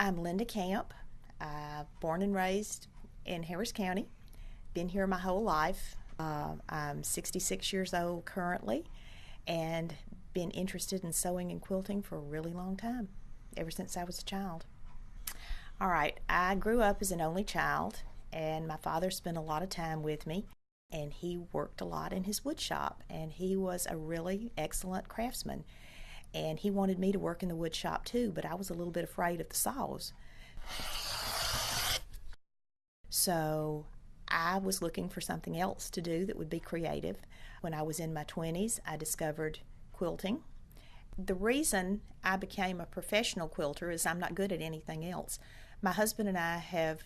I'm Linda Camp. Born and raised in Harris County. Been here my whole life. I'm 66 years old currently and been interested in sewing and quilting for a really long time, ever since I was a child. All right, I grew up as an only child, and my father spent a lot of time with me, and he worked a lot in his wood shop, and he was a really excellent craftsman. And he wanted me to work in the wood shop too, but I was a little bit afraid of the saws. So I was looking for something else to do that would be creative. When I was in my 20s, I discovered quilting. The reason I became a professional quilter is I'm not good at anything else. My husband and I have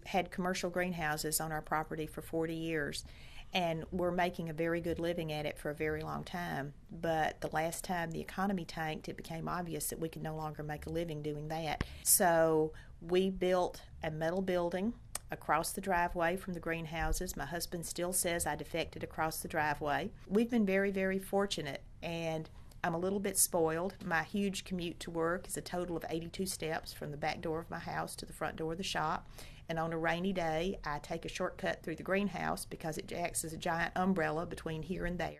had commercial greenhouses on our property for 40 years, and we're making a very good living at it for a very long time. But the last time the economy tanked, it became obvious that we could no longer make a living doing that. So we built a metal building across the driveway from the greenhouses. My husband still says I defected across the driveway. We've been very, very fortunate, and I'm a little bit spoiled. My huge commute to work is a total of 82 steps from the back door of my house to the front door of the shop. And on a rainy day, I take a shortcut through the greenhouse because it acts as a giant umbrella between here and there.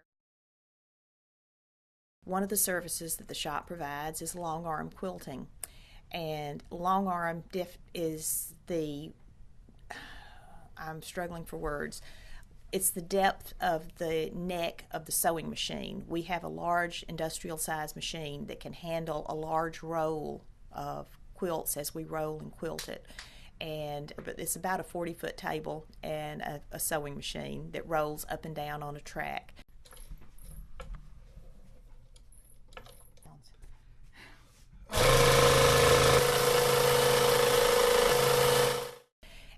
One of the services that the shop provides is long arm quilting. And long arm is I'm struggling for words. It's the depth of the neck of the sewing machine. We have a large industrial size machine that can handle a large roll of quilts as we roll and quilt it. But it's about a 40-foot table and a sewing machine that rolls up and down on a track.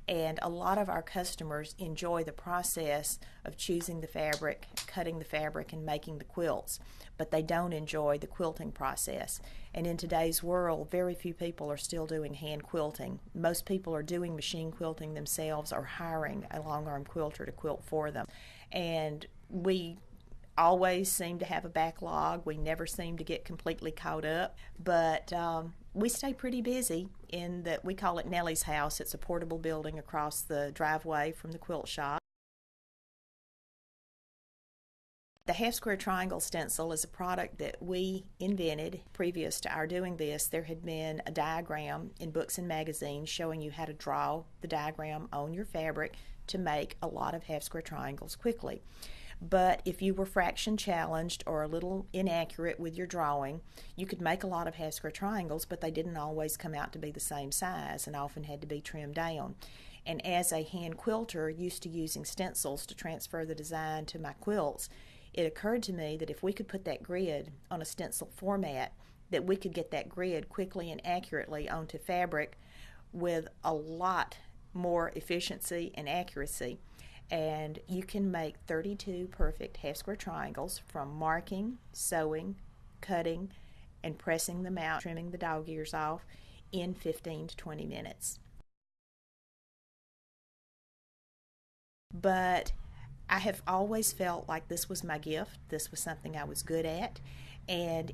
And a lot of our customers enjoy the process of choosing the fabric, cutting the fabric, and making the quilts, but they don't enjoy the quilting process. And in today's world, very few people are still doing hand quilting. Most people are doing machine quilting themselves or hiring a long arm quilter to quilt for them. And we always seem to have a backlog. We never seem to get completely caught up, but we stay pretty busy in that we call it Nellie's house. It's a portable building across the driveway from the quilt shop. The half square triangle stencil is a product that we invented. Previous to our doing this, there had been a diagram in books and magazines showing you how to draw the diagram on your fabric to make a lot of half square triangles quickly. But if you were fraction challenged or a little inaccurate with your drawing, you could make a lot of half square triangles, but they didn't always come out to be the same size and often had to be trimmed down. And as a hand quilter used to using stencils to transfer the design to my quilts, it occurred to me that if we could put that grid on a stencil format, that we could get that grid quickly and accurately onto fabric with a lot more efficiency and accuracy. And you can make 32 perfect half square triangles from marking, sewing, cutting, and pressing them out, trimming the dog ears off in 15 to 20 minutes. But I have always felt like this was my gift. This was something I was good at, and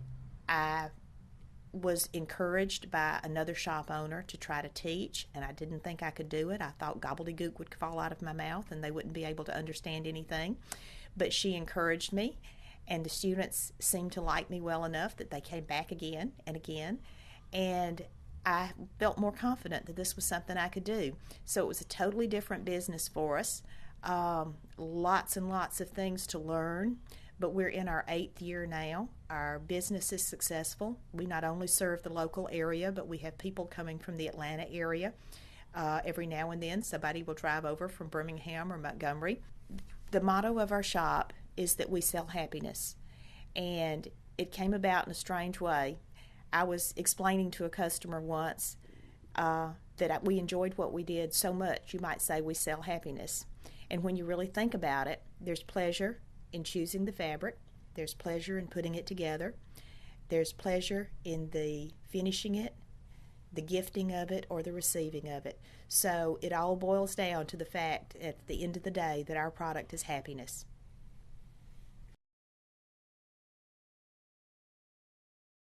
I was encouraged by another shop owner to try to teach, and I didn't think I could do it. I thought gobbledygook would fall out of my mouth and they wouldn't be able to understand anything. But she encouraged me, and the students seemed to like me well enough that they came back again and again, and I felt more confident that this was something I could do. So it was a totally different business for us. Lots and lots of things to learn, but we're in our 8th year now. Our business is successful. We not only serve the local area, but we have people coming from the Atlanta area. Every now and then somebody will drive over from Birmingham or Montgomery. The motto of our shop is that we sell happiness, and it came about in a strange way. I was explaining to a customer once that we enjoyed what we did so much, you might say we sell happiness. And when you really think about it, there's pleasure in choosing the fabric, there's pleasure in putting it together, there's pleasure in the finishing it, the gifting of it, or the receiving of it. So it all boils down to the fact at the end of the day that our product is happiness.